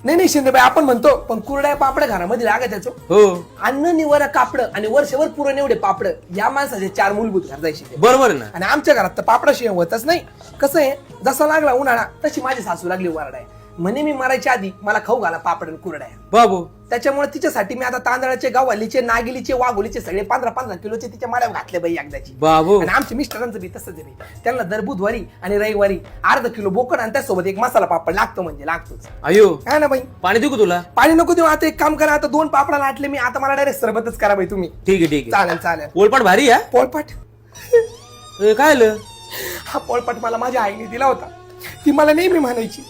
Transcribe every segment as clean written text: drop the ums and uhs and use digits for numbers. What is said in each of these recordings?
नाही नाही शिंदेबाई आपण म्हणतो, पण कुरड्या पापड घरामध्ये लागत त्याचं. हो अन्न निवारा कापड आणि वर्षभर पुरण एवढे पापड, या माणसाचे 4 मूलभूत गरजायचे. बरोबर ना. आणि आमच्या घरात तर पापडाशिवाय होतच नाही. कसं आहे, जसा लागला उन्हाळा तशी माझी सासू लागली वरडाय. म्हणे मी मरायच्या आधी मला खाऊ घाला पापड आणि कुरड्या. बाबू त्याच्यामुळे तिच्यासाठी मी आता तांदळाचे, गव्हालीचे, नागिलीचे, वाघोलीचे सगळे 15-15 किलोचे तिच्या माळ्यावर घातले बाई एकदाची. बाबू आणि आमच्या मिस्टरांचं बी तसंच आहे बाई. त्यांना दर बुधवारी आणि रविवारी अर्धा किलो बोकड आणि त्यासोबत एक मसाला पापड लागतो, म्हणजे लागतोच. अयो काय ना बाई, पाणी देऊ का तुला? पाणी नको देऊ. आता एक काम करा, आता 2 पापडा लाटले मी, आता मला डायरेक्ट सरबतच करा बाई तुम्ही. ठीक आहे ठीक आहे. चालेल चालेल. पोलपाट भारी आहे. पोळपाट. काय आलं? हा पोळपाट मला माझ्या आईने दिला होता. ती मला नेहमी म्हणायची,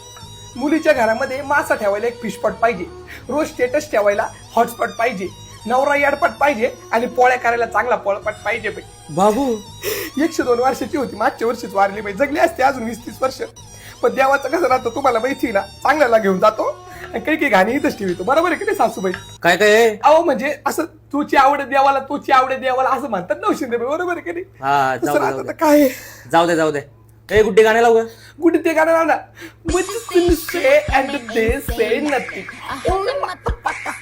मुलीच्या घरामध्ये मासा ठेवायला एक फिशपॉट पाहिजे, रोज स्टेटस ठेवायला हॉटस्पॉट पाहिजे, नवरा याडपट पाहिजे आणि पोळ्या करायला चांगला पोळपाट पाहिजे बाई. बाबू 102 वर्षाची होती, मागच्या वर्षीच वारली बाई. जगली असते अजून 20-30 वर्ष. पण देवाचं कसं राहतं तुम्हाला माहिती ना, चांगल्याला घेऊन जातो आणि काही काही गाणी इथंच ठेवतो. बरोबर आहे की नाही सासूबाई? काय काय आहे? अहो म्हणजे असं तुझी आवड देवाला, तुझी आवड देवाला असं म्हणतात ना शिंदेबाई. बरोबर आहे की नाही? हा तसं जाऊ दे, राहतं जाऊ तर दे. काय आहे. जाऊ दे जाऊ दे. ए गुड्डी गाणे लाव ग. कुठे ते गाणं लाव ना. Much say and they say nothing.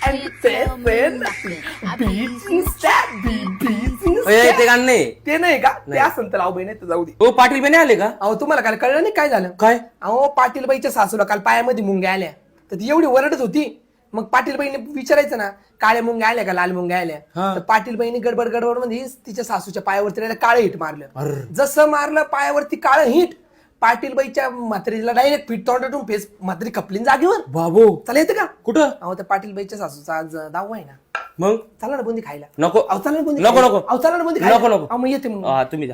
And they say nothing. Beats instead, beats A, instead. ते गाणं नाही. ते नाही का? ते नाही. असं तर लाव बाई, नाही तर जाऊ दे. हो पाटील बेने आले का? अहो तुम्हाला काल कळलं नाही काय झालं? काय? अहो पाटीलबाईच्या सासूला काल पायामध्ये मुंग्या आल्या, तर ती एवढी वरडत होती. मग पाटीलबाईने विचारायचं ना, काळ्या मुंग्या आल्या का लाल मुंग्या आल्या? हा. तर पाटीलबाईने गडबड गडबड मध्ये तिच्या सासूच्या पायावरती काळं हिट मारलं. अर्र. जसं मारलं पायावरती काळं हिट, पाटीलबाईच्या म्हातारीला डायरेक्ट फिट तोंडातून फेस म्हातारी कपलीन जागेवर. बाबू चला येतं का? कुठं? अहो त्या पाटीलबाईच्या सासूचा आज 10वा आहे ना. मग चला ना बुंदी खायला. नको अहो चला ना बुंदी नको खायला. नको अहो चला ना बुंदी खायला. नको नको. अहो मग येते मग. हा तुम्ही जा.